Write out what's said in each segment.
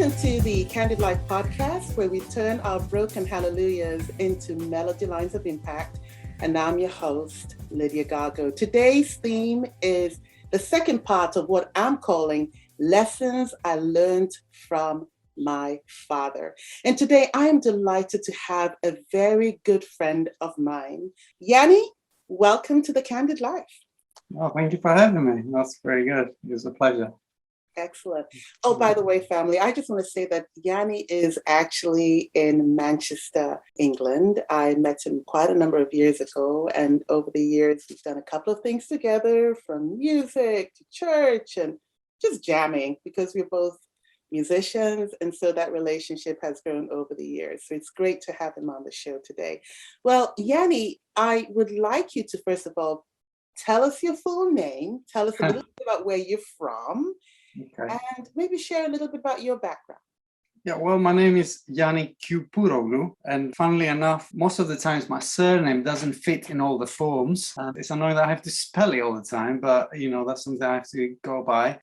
Welcome to the Candid Life podcast, where we turn our broken hallelujahs into melody lines of impact. And I'm your host, Lydia Gargo. Today's theme is the second part of what I'm calling Lessons I Learned from My Father. And today I am delighted to have a very good friend of mine. Yanni, welcome to the Candid Life. Oh, thank you for having me. That's very good. It was a pleasure. Excellent. Oh, by the way, family, I just want to say that Yanni is actually in Manchester, England. I met him quite a number of years ago, and over the years, we've done a couple of things together, from music to church and just jamming, because we're both musicians, and so that relationship has grown over the years. So it's great to have him on the show today. Well, Yanni, I would like you to, first of all, tell us your full name, tell us a little bit about where you're from, Okay. and maybe share a little bit about your background. Yeah, well, my name is Yanni Kupuroglu, and funnily enough, most of the times my surname doesn't fit in all the forms. It's annoying that I have to spell it all the time, but that's something I have to go by.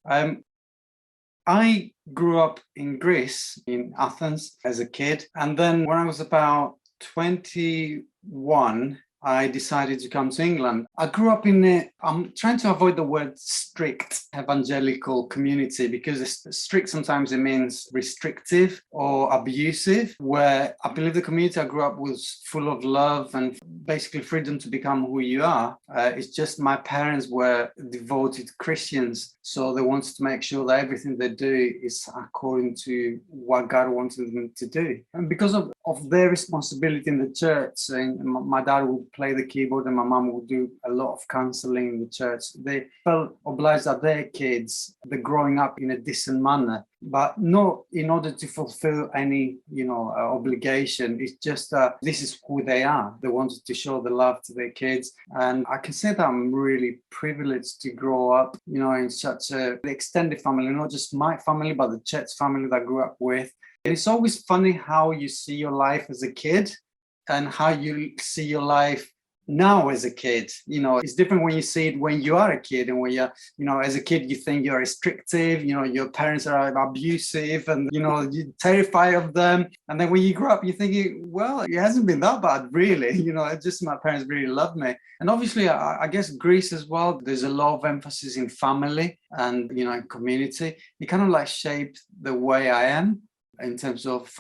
I grew up in Greece, in Athens, as a kid, and then when I was about 21, I decided to come to England. I grew up in I'm trying to avoid the word strict evangelical community, because strict sometimes it means restrictive or abusive, where I believe the community I grew up was full of love and basically freedom to become who you are. It's just my parents were devoted Christians, so they wanted to make sure that everything they do is according to what God wanted them to do. And because of their responsibility in the church, and my dad would play the keyboard and my mom would do a lot of counseling in the church, they felt obliged that their kids, they're growing up in a decent manner, but not in order to fulfill any obligation. It's just that this is who they are. They wanted to show the love to their kids, and I can say that I'm really privileged to grow up in such a extended family, not just my family but the church family that I grew up with. And it's always funny how you see your life as a kid and how you see your life now as a kid. It's different when you see it when you are a kid, and when you're, as a kid, you think you're restrictive, your parents are abusive, and, you're terrified of them. And then when you grow up, you're thinking, well, it hasn't been that bad, really. It's just my parents really love me. And obviously, I guess Greece as well, there's a lot of emphasis in family and, in community. It kind of like shaped the way I am in terms of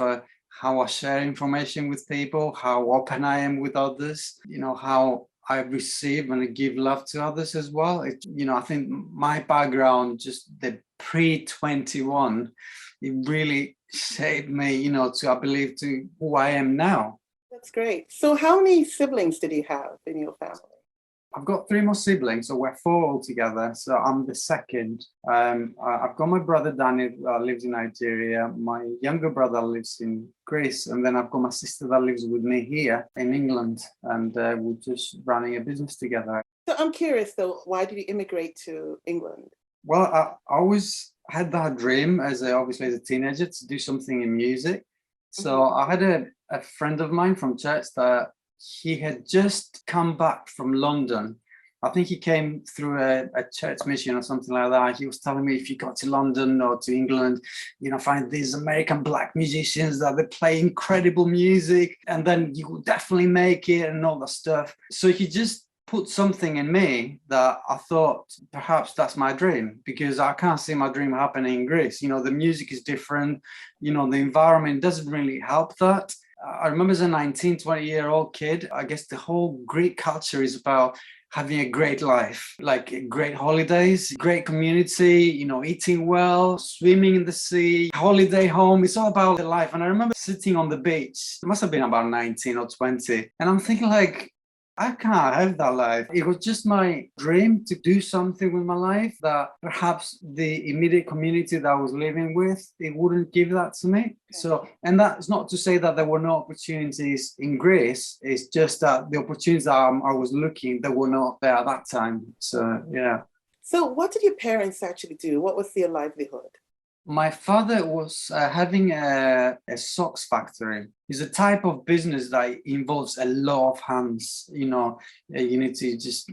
how I share information with people, how open I am with others, how I receive and give love to others as well. I think my background, just the pre-21, it really shaped me, I believe, to who I am now. That's great. So how many siblings did you have in your family? I've got 3 more siblings, so we're 4 altogether. So I'm the second. I've got my brother Danny, lives in Nigeria. My younger brother lives in Greece, and then I've got my sister that lives with me here in England, and we're just running a business together. So I'm curious, though, why did you immigrate to England? Well, I always had that dream, obviously as a teenager, to do something in music. So I had a friend of mine from church that he had just come back from London. I think he came through a church mission or something like that. He was telling me, if you go to London or to England, find these American black musicians that they play incredible music, and then you will definitely make it and all that stuff. So he just put something in me that I thought perhaps that's my dream, because I can't see my dream happening in Greece. The music is different. The environment doesn't really help that. I remember as a 19, 20-year-old kid, I guess the whole Greek culture is about having a great life, like great holidays, great community, eating well, swimming in the sea, holiday home. It's all about the life. And I remember sitting on the beach, it must have been about 19 or 20. And I'm thinking like, I can't have that life. It was just my dream to do something with my life that perhaps the immediate community that I was living with, it wouldn't give that to me. So, and that's not to say that there were no opportunities in Greece. It's just that the opportunities that I was looking, they were not there at that time. So, yeah. So what did your parents actually do? What was their livelihood? My father was having a socks factory. It's a type of business that involves a lot of hands. You need to just,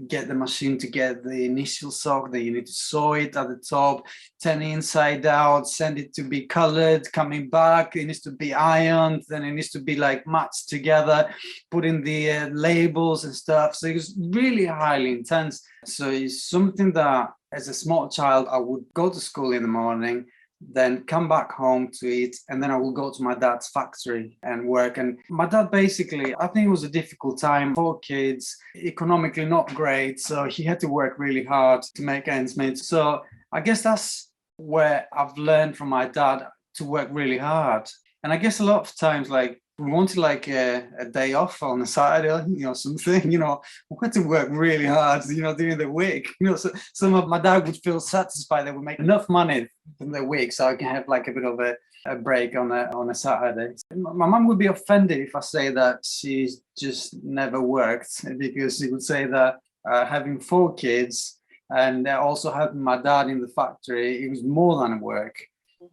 get the machine to get the initial sock, then you need to sew it at the top, turn it inside out, send it to be colored, coming back, it needs to be ironed, then it needs to be like matched together, put in the labels and stuff. So it's really highly intense. So it's something that as a small child, I would go to school in the morning, then come back home to eat, and then I will go to my dad's factory and work. And my dad basically, I think it was a difficult time for kids, economically not great, so he had to work really hard to make ends meet. So I guess that's where I've learned from my dad to work really hard. And I guess a lot of times, like, we wanted like a day off on a Saturday, something, we had to work really hard, during the week. So some of my dad would feel satisfied that we make enough money in the week so I can have like a bit of a break on a Saturday. My mum would be offended if I say that she's just never worked, because she would say that having 4 kids and also having my dad in the factory, it was more than work.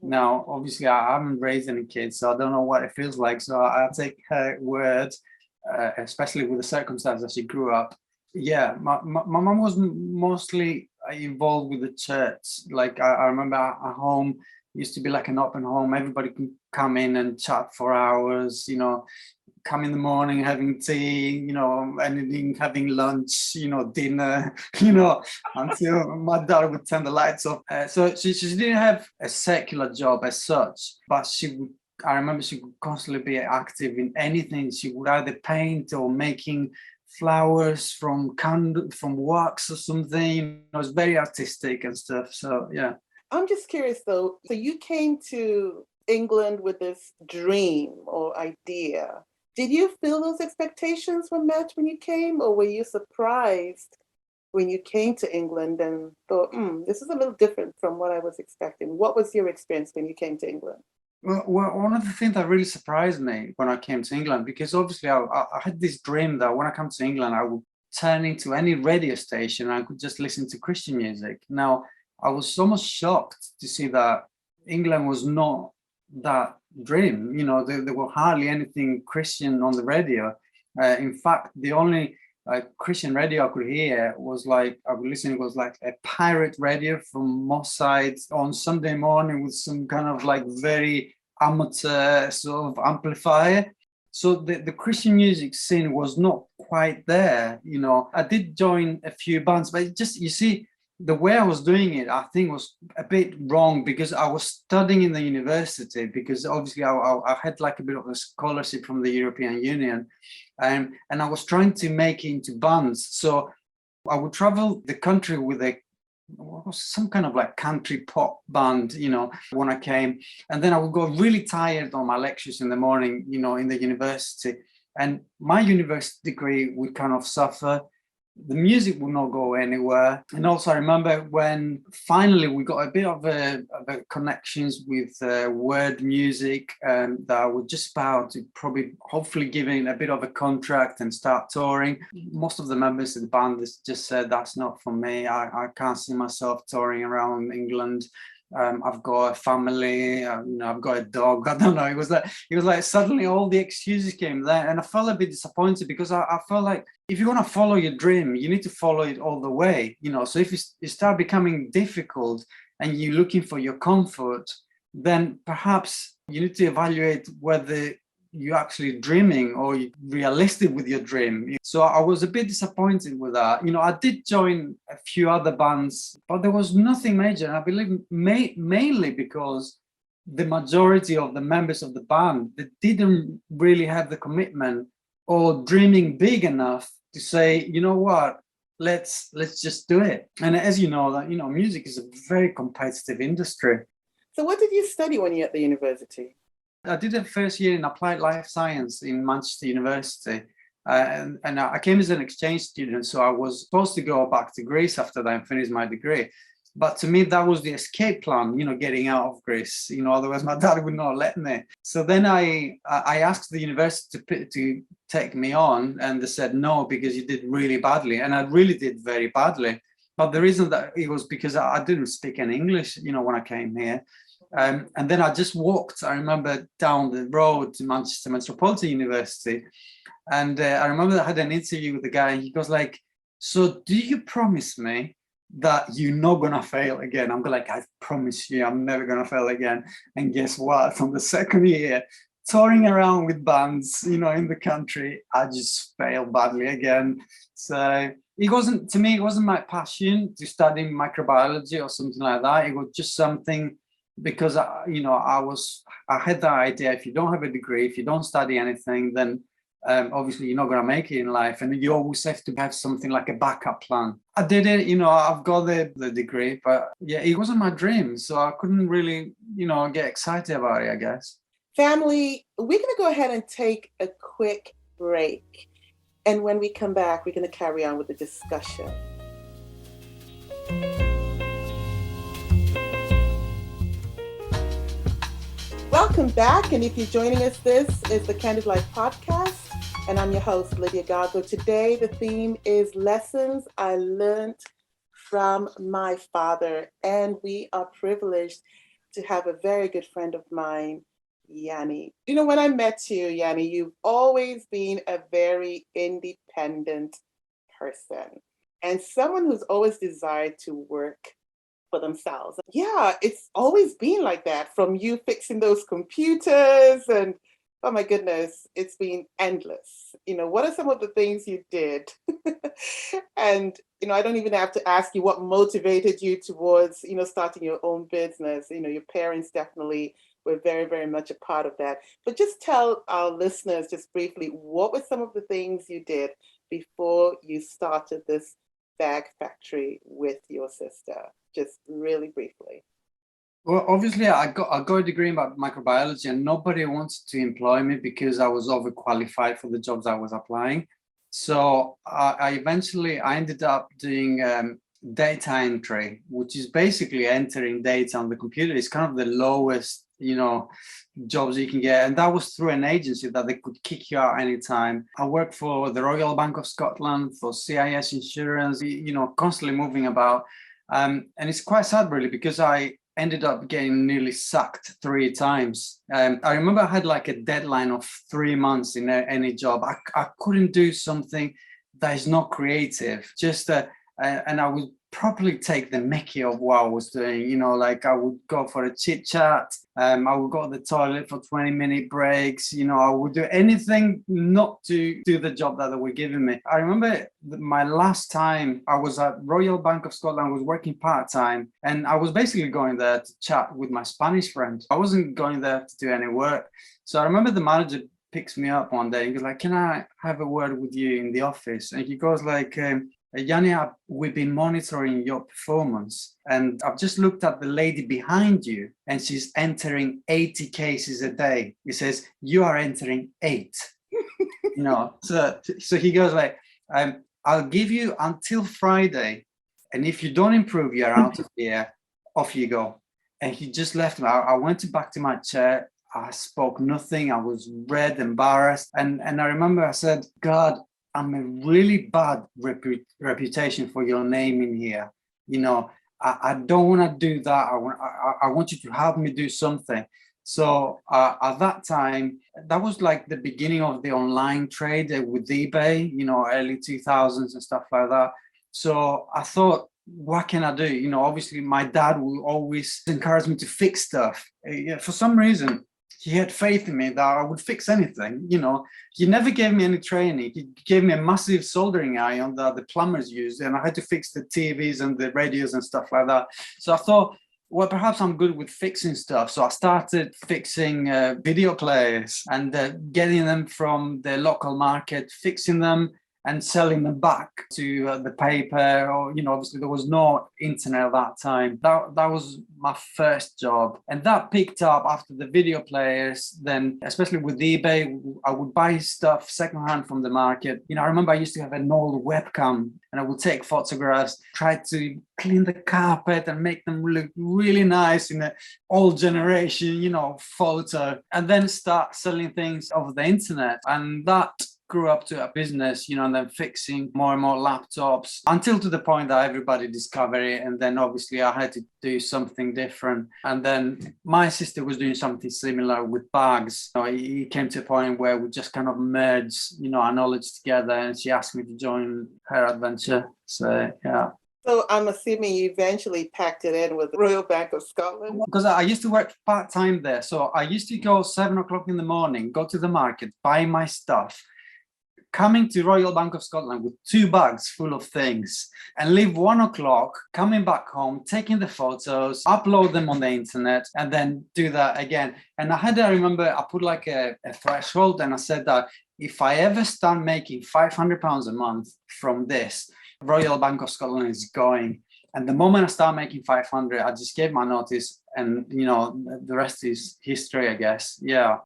Now, obviously, I haven't raised any kids, so I don't know what it feels like. So I take her word, especially with the circumstances that she grew up. Yeah, my mom was mostly involved with the church. Like I remember at home, used to be like an open home. Everybody can come in and chat for hours, come in the morning having tea, and having lunch, dinner, until my dad would turn the lights off. So she didn't have a secular job as such, but I remember she would constantly be active in anything. She would either paint or making flowers from wax or something. It was very artistic and stuff. So yeah. I'm just curious though. So you came to England with this dream or idea. Did you feel those expectations were met when you came, or were you surprised when you came to England and thought, this is a little different from what I was expecting? What was your experience when you came to England? Well, one of the things that really surprised me when I came to England, because obviously I had this dream that when I come to England, I would turn into any radio station and I could just listen to Christian music. Now, I was almost shocked to see that England was not that dream. There were hardly anything Christian on the radio. In fact, the only Christian radio I could hear was like a pirate radio from Moss Side on Sunday morning with some kind of like very amateur sort of amplifier. So the Christian music scene was not quite there. I did join a few bands, but you see, the way I was doing it, I think was a bit wrong, because I was studying in the university, because obviously I had like a bit of a scholarship from the European Union, and I was trying to make it into bands. So I would travel the country with some kind of like country pop band, when I came, and then I would go really tired on my lectures in the morning, in the university, and my university degree would kind of suffer. The music would not go anywhere. And also I remember when finally we got a bit of a connections with word music, that I was just about to probably hopefully give in a bit of a contract and start touring. Most of the members of the band just said, that's not for me. I can't see myself touring around England. I've got a family, I've got a dog. I don't know. It was like suddenly all the excuses came there, and I felt a bit disappointed, because I felt like if you want to follow your dream, you need to follow it all the way. So if you start becoming difficult and you're looking for your comfort, then perhaps you need to evaluate whether you're actually dreaming or you're realistic with your dream. So I was a bit disappointed with that. I did join a few other bands, but there was nothing major. And I believe mainly because the majority of the members of the band, they didn't really have the commitment or dreaming big enough to say, you know what, let's just do it. And as you know, that music is a very competitive industry. So what did you study when you were at the university? I did a first year in applied life science in Manchester University, and I came as an exchange student, so I was supposed to go back to Greece after that and finish my degree. But to me, that was the escape plan, getting out of Greece. Otherwise my dad would not let me. So then I asked the university to take me on, and they said no, because you did really badly, and I really did very badly. But the reason that it was because I didn't speak any English, when I came here. And then I just walked, I remember, down the road to Manchester Metropolitan University. And I remember I had an interview with the guy, and he goes like, so do you promise me that you're not gonna fail again? I'm like, I promise you, I'm never gonna fail again. And guess what? On the second year, touring around with bands, in the country, I just failed badly again. So it wasn't, to me, it wasn't my passion to study microbiology or something like that. It was just something because I had that idea. If you don't have a degree, if you don't study anything, then obviously you're not going to make it in life, and you always have to have something like a backup plan. I did it, I've got the degree, but yeah, it wasn't my dream, so I couldn't really, get excited about it, I guess. Family, we're going to go ahead and take a quick break. And when we come back, we're going to carry on with the discussion. Welcome back. And if you're joining us, this is the Candid Life podcast. And I'm your host, Lydia Gago. Today, the theme is lessons I learned from my father. And we are privileged to have a very good friend of mine, Yanni. When I met you, Yanni, you've always been a very independent person and someone who's always desired to work for themselves. Yeah, it's always been like that, from you fixing those computers and, oh my goodness, it's been endless. What are some of the things you did? And, I don't even have to ask you what motivated you towards, starting your own business. Your parents definitely were very, very much a part of that. But just tell our listeners just briefly, what were some of the things you did before you started this bag factory with your sister? Just really briefly. Well, obviously, I got a degree in microbiology, and nobody wanted to employ me because I was overqualified for the jobs I was applying. So I eventually ended up doing data entry, which is basically entering data on the computer. It's kind of the lowest, jobs you can get, and that was through an agency that they could kick you out anytime. I worked for the Royal Bank of Scotland, for CIS Insurance, constantly moving about. And it's quite sad, really, because I ended up getting nearly sacked 3 times. I remember I had like a deadline of 3 months in any job. I couldn't do something that is not creative, and I would probably take the mickey of what I was doing. Like I would go for a chit chat. I would go to the toilet for 20-minute breaks. I would do anything not to do the job that they were giving me. I remember my last time I was at Royal Bank of Scotland, I was working part-time, and I was basically going there to chat with my Spanish friend. I wasn't going there to do any work. So I remember the manager picks me up one day and goes like, can I have a word with you in the office? And he goes like, Yanni, we've been monitoring your performance, and I've just looked at the lady behind you, and she's entering 80 cases a day. He says, you are entering 8. So he goes like, I'll give you until Friday, and if you don't improve, you're out of here. Off you go. And he just left me. I went back to my chair. I spoke nothing. I was red, embarrassed, and I remember I said, God, I'm a really bad reputation for your name in here. I don't want to do that. I want you to help me do something. So at that time, that was like the beginning of the online trade with eBay, early 2000s and stuff like that. So I thought, what can I do? Obviously my dad will always encourage me to fix stuff. For some reason, he had faith in me that I would fix anything. He never gave me any training. He gave me a massive soldering iron that the plumbers used, and I had to fix the TVs and the radios and stuff like that. So I thought, well, perhaps I'm good with fixing stuff. So I started fixing video players and getting them from the local market, fixing them and selling them back to the paper. Or, obviously there was no internet at that time. That was my first job. And that picked up after the video players. Then, especially with eBay, I would buy stuff secondhand from the market. I remember I used to have an old webcam, and I would take photographs, try to clean the carpet and make them look really nice in an old generation, photo, and then start selling things over the internet. And that grew up to a business, and then fixing more and more laptops until to the point that everybody discovered it. And then obviously I had to do something different. And then my sister was doing something similar with bags. It came to a point where we just kind of merged, our knowledge together, and she asked me to join her adventure. So, yeah. So I'm assuming you eventually packed it in with the Royal Bank of Scotland? Because I used to work part-time there. So I used to go 7 o'clock in the morning, go to the market, buy my stuff, coming to Royal Bank of Scotland with 2 bags full of things, and leave 1 o'clock, coming back home, taking the photos, upload them on the internet, and then do that again. And I remember I put like a threshold, and I said that if I ever start making £500 a month from this, Royal Bank of Scotland is going. And the moment I start making 500, I just gave my notice, and the rest is history, I guess. Yeah.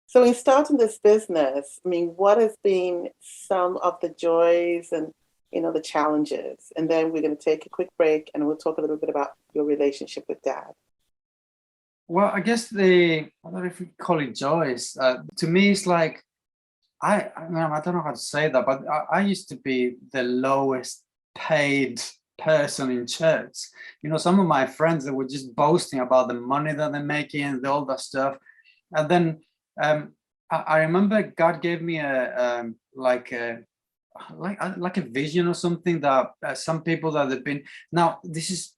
So in starting this business, what has been some of the joys and the challenges? And then we're going to take a quick break, and we'll talk a little bit about your relationship with Dad. Well, I guess I don't know if we call it joys. To me, it's like I don't know how to say that, but I used to be the lowest paid person in church. Some of my friends, they were just boasting about the money that they're making and all that stuff. And then I remember God gave me a vision or something that some people that have been. Now this is,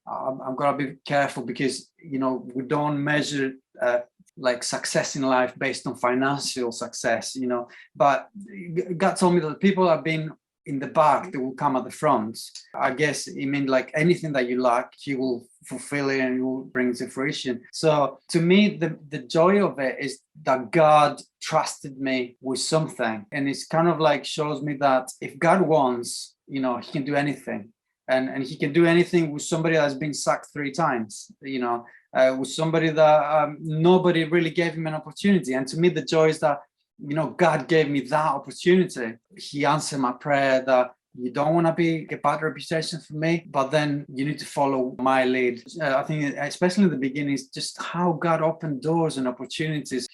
I'm gonna be careful because we don't measure like success in life based on financial success, but God told me that people have been in the back, they will come at the front. I guess it means like anything that you lack, He will fulfill it and He will bring it to fruition. So to me, the joy of it is that God trusted me with something, and it's kind of like shows me that if God wants, He can do anything. And He can do anything with somebody that's been sacked 3 times, with somebody that nobody really gave him an opportunity. And to me, the joy is that, God gave me that opportunity. He answered my prayer that you don't want to be a bad reputation for me, but then you need to follow my lead. I think, especially in the beginning, it's just how God opened doors and opportunities.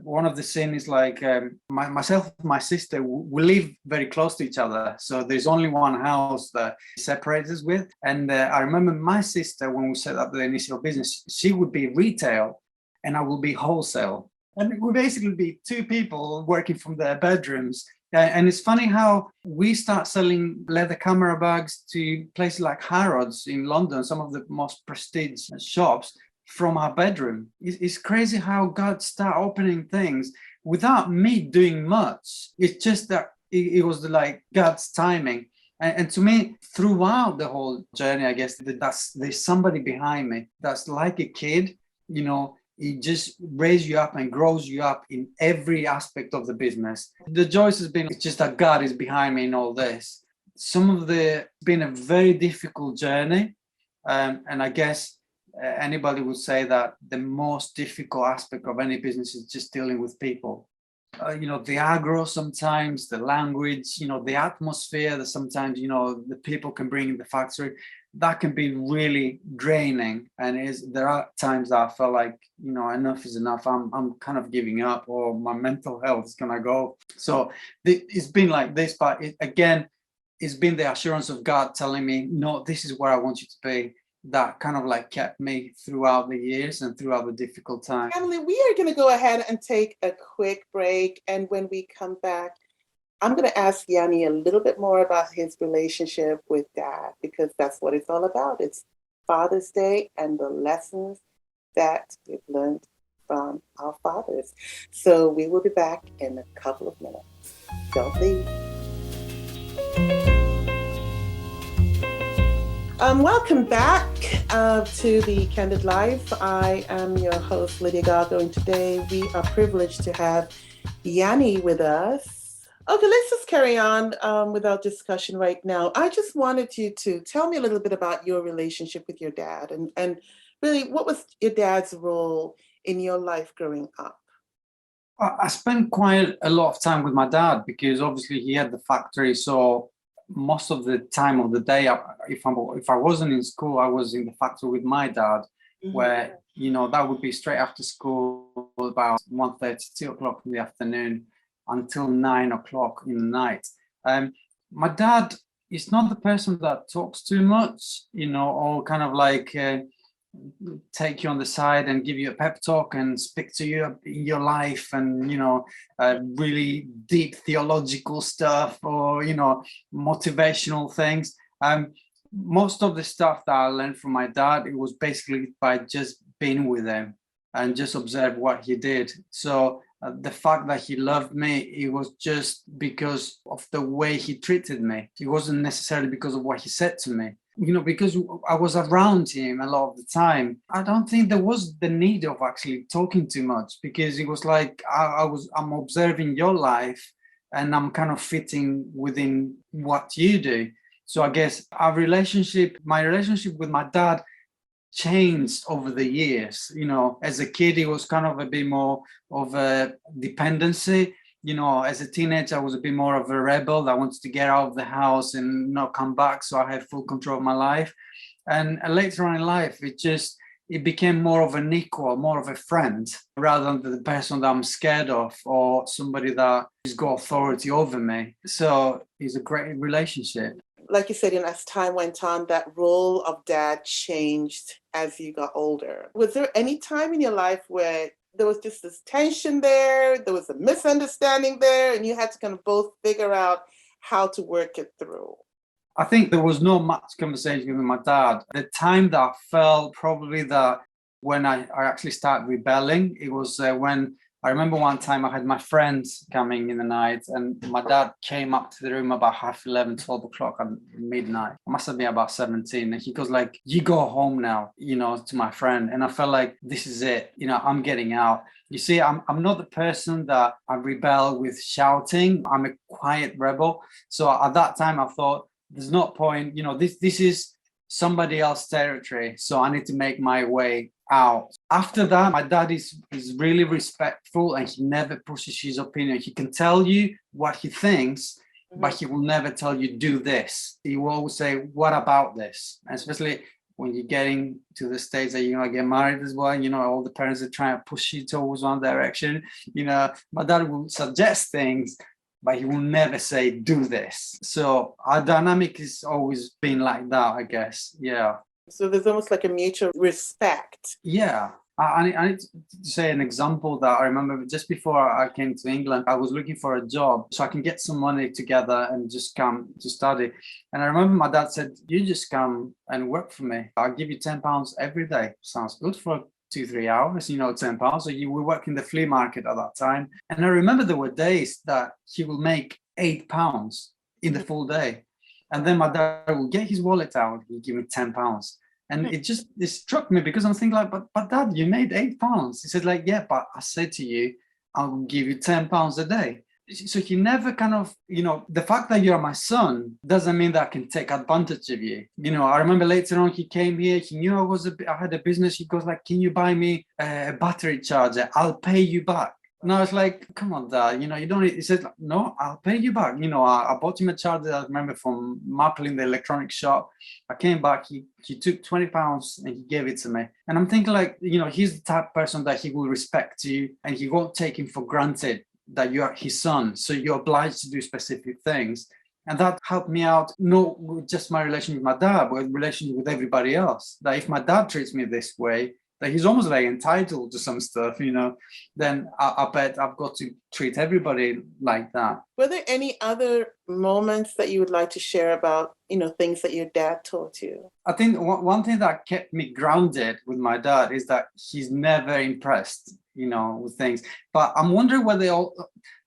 One of the scenes is like myself and my sister, we live very close to each other. So there's only one house that separates us with. And I remember my sister, when we set up the initial business, she would be retail and I will be wholesale. And we basically be 2 people working from their bedrooms. And it's funny how we start selling leather camera bags to places like Harrods in London, some of the most prestigious shops, from our bedroom. It's crazy how God started opening things without me doing much. It's just that it was like God's timing. And to me, throughout the whole journey, I guess there's somebody behind me that's like a kid, It just raises you up and grows you up in every aspect of the business. The joy has been, it's just that God is behind me in all this. It's been a very difficult journey. And I guess anybody would say that the most difficult aspect of any business is just dealing with people. The aggro sometimes, the language, the atmosphere that sometimes, the people can bring in the factory. That can be really draining, and there are times that I felt like enough is enough. I'm kind of giving up, or my mental health is gonna go. So it's been like this, but it's been the assurance of God telling me, no, this is where I want you to be. That kind of like kept me throughout the years and throughout the difficult times. Emily, we are going to go ahead and take a quick break, and when we come back, I'm going to ask Yanni a little bit more about his relationship with Dad, because that's what it's all about. It's Father's Day and the lessons that we've learned from our fathers. So we will be back in a couple of minutes. Don't leave. Welcome back to the Candid Life. I am your host, Lydia Gargo, and today we are privileged to have Yanni with us. Okay, let's just carry on with our discussion right now. I just wanted you to tell me a little bit about your relationship with your dad, and really, what was your dad's role in your life growing up? I spent quite a lot of time with my dad because obviously he had the factory. So most of the time of the day, if I wasn't in school, I was in the factory with my dad, where, that would be straight after school, about 1:30, 2 o'clock in the afternoon. until 9 o'clock in the night. My dad is not the person that talks too much, or kind of like take you on the side and give you a pep talk and speak to you in your life and, really deep theological stuff or, motivational things. Most of the stuff that I learned from my dad, it was basically by just being with him and just observe what he did. So the fact that he loved me, it was just because of the way he treated me. It wasn't necessarily because of what he said to me. Because I was around him a lot of the time, I don't think there was the need of actually talking too much, because it was like I'm observing your life and I'm kind of fitting within what you do. So I guess my relationship with my dad changed over the years. As a kid, it was kind of a bit more of a dependency. As a teenager, I was a bit more of a rebel. I wanted to get out of the house and not come back, so I had full control of my life. And later on in life, it became more of an equal, more of a friend, rather than the person that I'm scared of or somebody that has got authority over me. So it's a great relationship. Like you said, as time went on, that role of dad changed as you got older. Was there any time in your life where there was just this tension there was a misunderstanding there, and you had to kind of both figure out how to work it through? I think there was not much conversation with my dad. The time that I felt probably that when I actually started rebelling, it was when I remember one time I had my friends coming in the night, and my dad came up to the room about 11:30, 12 o'clock at midnight. I must have been about 17. And he goes like, "You go home now," to my friend. And I felt like, this is it. I'm getting out. You see, I'm not the person that I rebel with shouting. I'm a quiet rebel. So at that time I thought, there's no point, this is somebody else's territory. So I need to make my way out. After that, my dad is really respectful, and he never pushes his opinion. He can tell you what he thinks, but he will never tell you do this. He will always say, what about this? And especially when you're getting to the stage that you're going to get married as well, all the parents are trying to push you towards one direction. My dad will suggest things, but he will never say, do this. So our dynamic has always been like that, I guess. Yeah. So there's almost like a mutual respect. Yeah. I need to say an example that I remember just before I came to England. I was looking for a job so I can get some money together and just come to study. And I remember my dad said, you just come and work for me. I'll give you £10 every day. Sounds good for 2-3 hours, £10. So we work in the flea market at that time. And I remember there were days that he will make £8 in the full day. And then my dad will get his wallet out, he'll give me £10. And it struck me, because I'm thinking like, but dad, you made £8. He said like, yeah, but I said to you, I'll give you £10 a day. So he never kind of, the fact that you're my son doesn't mean that I can take advantage of you. I remember later on he came here, he knew I had a business. He goes like, can you buy me a battery charger? I'll pay you back. And I was like, come on, Dad, you don't need. He said, no, I'll pay you back. I bought him a charger, I remember, from Maple in the electronic shop. I came back, he took £20 and he gave it to me. And I'm thinking like, he's the type of person that he will respect you, and he won't take him for granted that you are his son. So you're obliged to do specific things. And that helped me out, not with just my relationship with my dad, but relationship with everybody else. That if my dad treats me this way, that he's almost like entitled to some stuff, then I bet I've got to treat everybody like that. Were there any other moments that you would like to share about, things that your dad taught you? I think one thing that kept me grounded with my dad is that he's never impressed, with things. But I'm wondering whether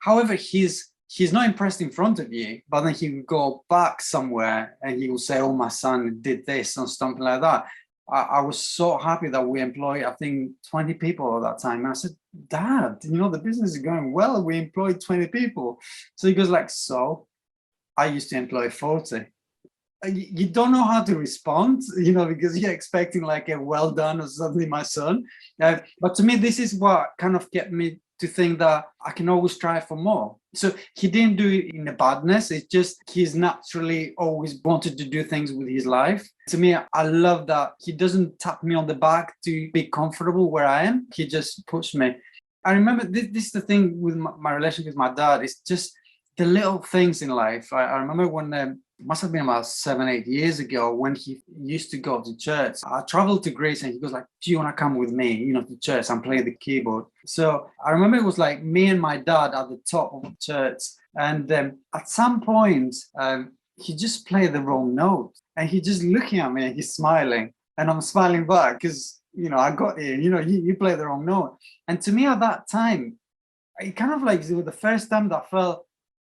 however, he's not impressed in front of you, but then he will go back somewhere and he will say, oh, my son did this or something like that. I was so happy that we employed, I think, 20 people at that time. And I said, Dad, the business is going well. We employed 20 people. So he goes like, so I used to employ 40. You don't know how to respond, because you're expecting like a well done or something, my son. But to me, this is what kind of kept me to think that I can always strive for more. So he didn't do it in a badness. It's just he's naturally always wanted to do things with his life. To me, I love that he doesn't tap me on the back to be comfortable where I am. He just pushed me. I remember this is the thing with my relationship with my dad. It's just the little things in life. I remember when it must have been about 7-8 years ago when he used to go to church. I traveled to Greece and he goes like, do you want to come with me, to church? I'm playing the keyboard. So I remember it was like me and my dad at the top of the church. And at some point, he just played the wrong note. And he just looking at me and he's smiling. And I'm smiling back because, I got here, you play the wrong note. And to me at that time, it kind of like it was the first time that I felt,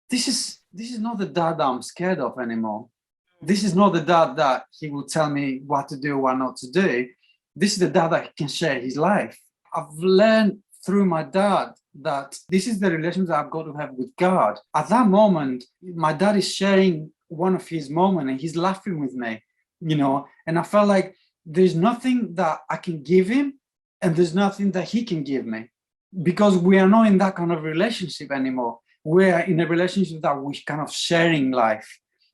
this is not the dad that I'm scared of anymore. This is not the dad that he will tell me what to do, what not to do. This is the dad that can share his life. I've learned through my dad that this is the relationship that I've got to have with God. At that moment, my dad is sharing one of his moments and he's laughing with me, and I felt like there's nothing that I can give him and there's nothing that he can give me because we are not in that kind of relationship anymore. We're in a relationship that we're kind of sharing life.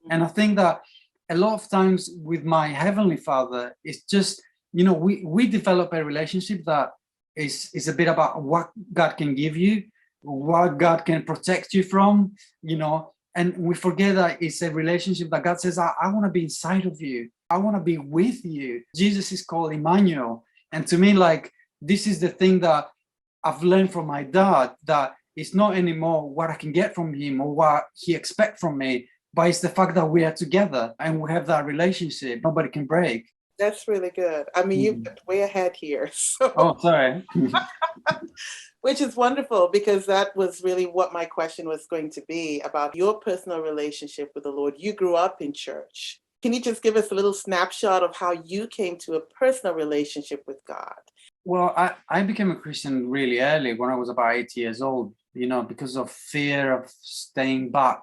And I think that a lot of times with my Heavenly Father, it's just, we develop a relationship that is a bit about what God can give you, what God can protect you from, and we forget that it's a relationship that God says, I want to be inside of you. I want to be with you. Jesus is called Emmanuel. And to me, like, this is the thing that I've learned from my dad, that it's not anymore what I can get from him or what he expects from me, but it's the fact that we are together and we have that relationship nobody can break. That's really good. I mean, you've been way ahead here. So. Oh, sorry. Which is wonderful, because that was really what my question was going to be about your personal relationship with the Lord. You grew up in church. Can you just give us a little snapshot of how you came to a personal relationship with God? Well, I became a Christian really early when I was about 8 years old, because of fear of staying back,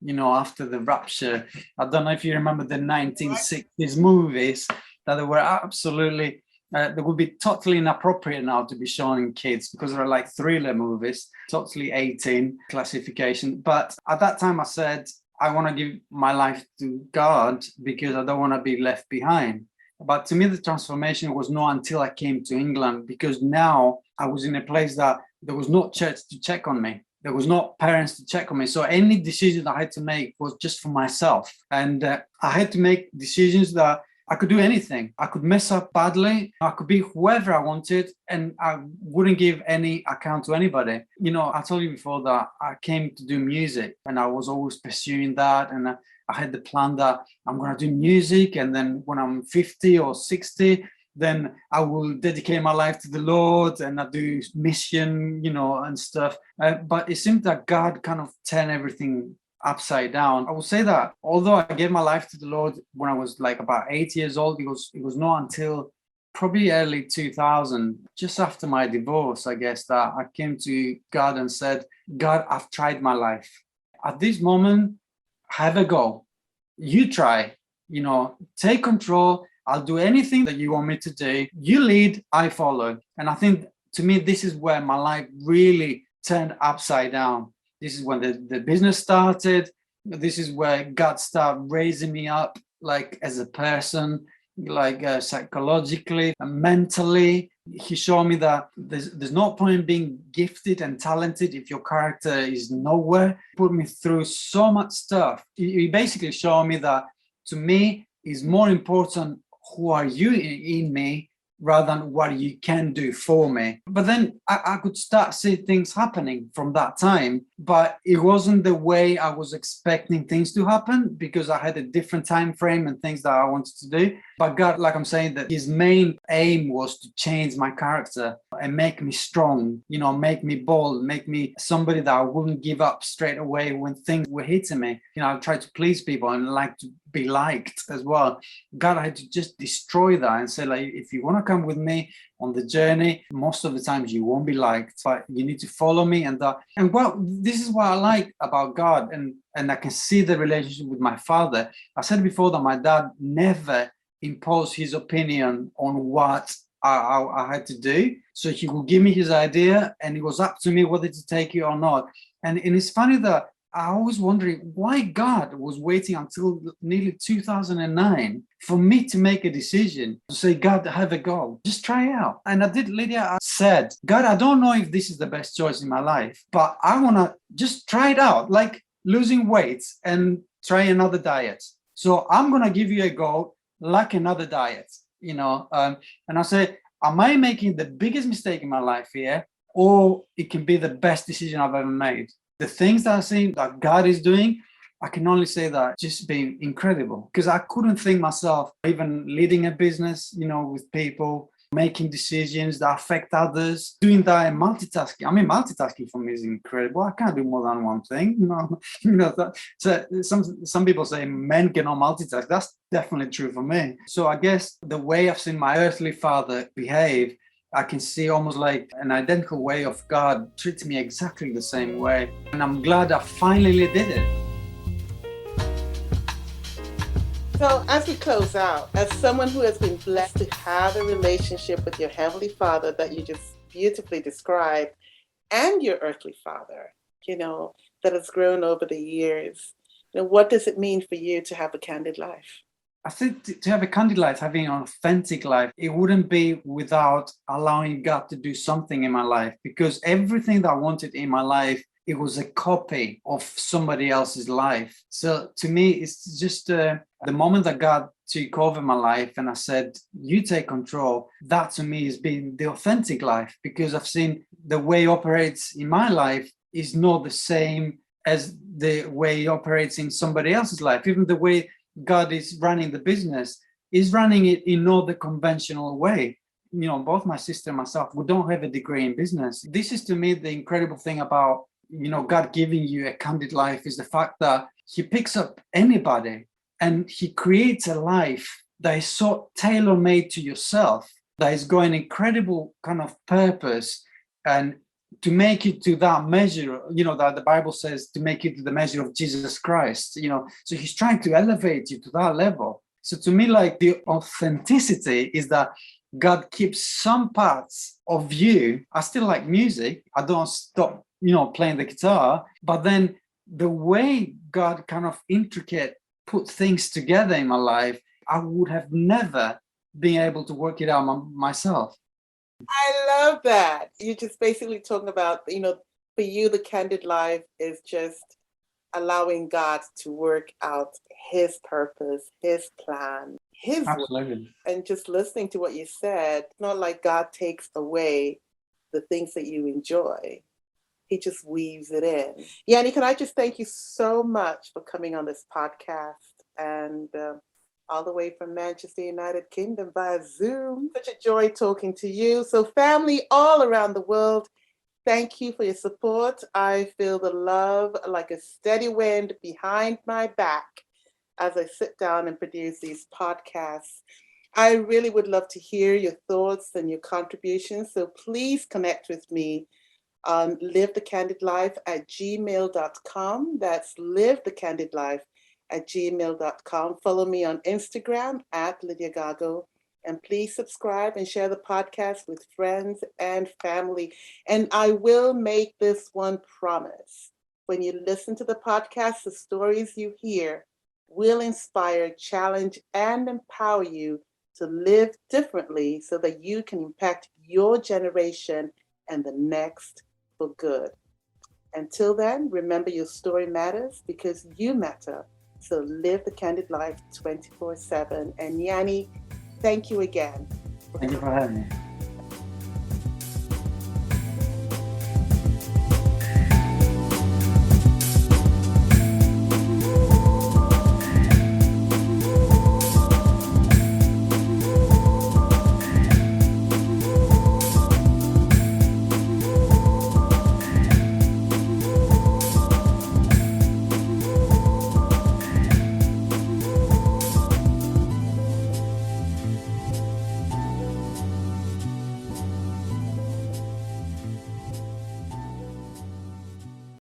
after the rapture. I don't know if you remember the 1960s movies that they were absolutely, they would be totally inappropriate now to be shown in kids because they're like thriller movies, totally 18 classification. But at that time I said, I want to give my life to God because I don't want to be left behind. But to me, the transformation was not until I came to England, because now I was in a place that there was no church to check on me. There was no parents to check on me. So any decision that I had to make was just for myself. And I had to make decisions that I could do anything. I could mess up badly. I could be whoever I wanted, and I wouldn't give any account to anybody. I told you before that I came to do music and I was always pursuing that. And I had the plan that I'm going to do music. And then when I'm 50 or 60, then I will dedicate my life to the Lord and I do mission, and stuff. But it seemed that God kind of turned everything upside down. I will say that although I gave my life to the Lord when I was like about 8 years old, it was not until probably early 2000, just after my divorce, I guess, that I came to God and said, God, I've tried my life. At this moment, have a go. You try, take control. I'll do anything that you want me to do. You lead, I follow. And I think to me, this is where my life really turned upside down. This is when the business started. This is where God started raising me up, like as a person, like psychologically and mentally. He showed me that there's no point in being gifted and talented if your character is nowhere. He put me through so much stuff. He basically showed me that to me is more important who are you in me rather than what you can do for me. But then I could start seeing things happening from that time, but it wasn't the way I was expecting things to happen because I had a different time frame and things that I wanted to do. But God, like I'm saying, that his main aim was to change my character and make me strong, make me bold, make me somebody that I wouldn't give up straight away when things were hitting me. I tried to please people and like to be liked as well. God, I had to just destroy that and say, like, if you want to come with me on the journey, most of the times you won't be liked, but you need to follow me. And this is what I like about God, and I can see the relationship with my father. I said before that my dad never imposed his opinion on what I had to do. So he would give me his idea and it was up to me whether to take it or not. And it's funny that I was wondering why God was waiting until nearly 2009 for me to make a decision to say, God, have a go. Just try it out. And I did, Lydia. I said, God, I don't know if this is the best choice in my life, but I want to just try it out, like losing weight and try another diet. So I'm going to give you a go, like another diet, and I say, am I making the biggest mistake in my life here? Or it can be the best decision I've ever made. The things that I've seen that God is doing, I can only say that just been incredible, because I couldn't think myself even leading a business, with people, making decisions that affect others, doing that and multitasking. I mean, multitasking for me is incredible. I can't do more than one thing, So some people say men cannot multitask. That's definitely true for me. So I guess the way I've seen my earthly father behave, I can see almost like an identical way of God treating me exactly the same way. And I'm glad I finally did it. So as we close out, as someone who has been blessed to have a relationship with your Heavenly Father that you just beautifully described, and your earthly father, that has grown over the years, what does it mean for you to have a candid life? I think to have a candid life, having an authentic life, it wouldn't be without allowing God to do something in my life, because everything that I wanted in my life, it was a copy of somebody else's life. So to me, it's just the moment that God took over my life and I said, you take control, that to me has been the authentic life, because I've seen the way he operates in my life is not the same as the way he operates in somebody else's life. Even the way God is running the business is running it in not the conventional way. Both my sister and myself, we don't have a degree in business. This is to me the incredible thing about God giving you a candid life, is the fact that he picks up anybody and he creates a life that is so tailor-made to yourself, that is got an incredible kind of purpose, and to make it to that measure, that the Bible says to make it to the measure of Jesus Christ, so he's trying to elevate you to that level. So to me, like, the authenticity is that God keeps some parts of you. I still like music. I don't stop, playing the guitar, but then the way God kind of put things together in my life, I would have never been able to work it out myself. I love that. You're just basically talking about, for you, the candid life is just allowing God to work out his purpose, his plan, his Absolutely. way. And just listening to what you said, it's not like God takes away the things that you enjoy. He just weaves it in. Yanni, can I just thank you so much for coming on this podcast, and all the way from Manchester, United Kingdom via Zoom. Such a joy talking to you. So family all around the world, thank you for your support. I feel the love like a steady wind behind my back as I sit down and produce these podcasts. I really would love to hear your thoughts and your contributions. So please connect with me on livethecandidlife@gmail.com. That's livethecandidlife@gmail.com. Follow me on Instagram @LydiaGago. And please subscribe and share the podcast with friends and family. And I will make this one promise. When you listen to the podcast, the stories you hear will inspire, challenge, and empower you to live differently so that you can impact your generation and the next for good. Until then, remember your story matters because you matter. So live the candid life 24/7. And Yanni, thank you again. Thank you for having me.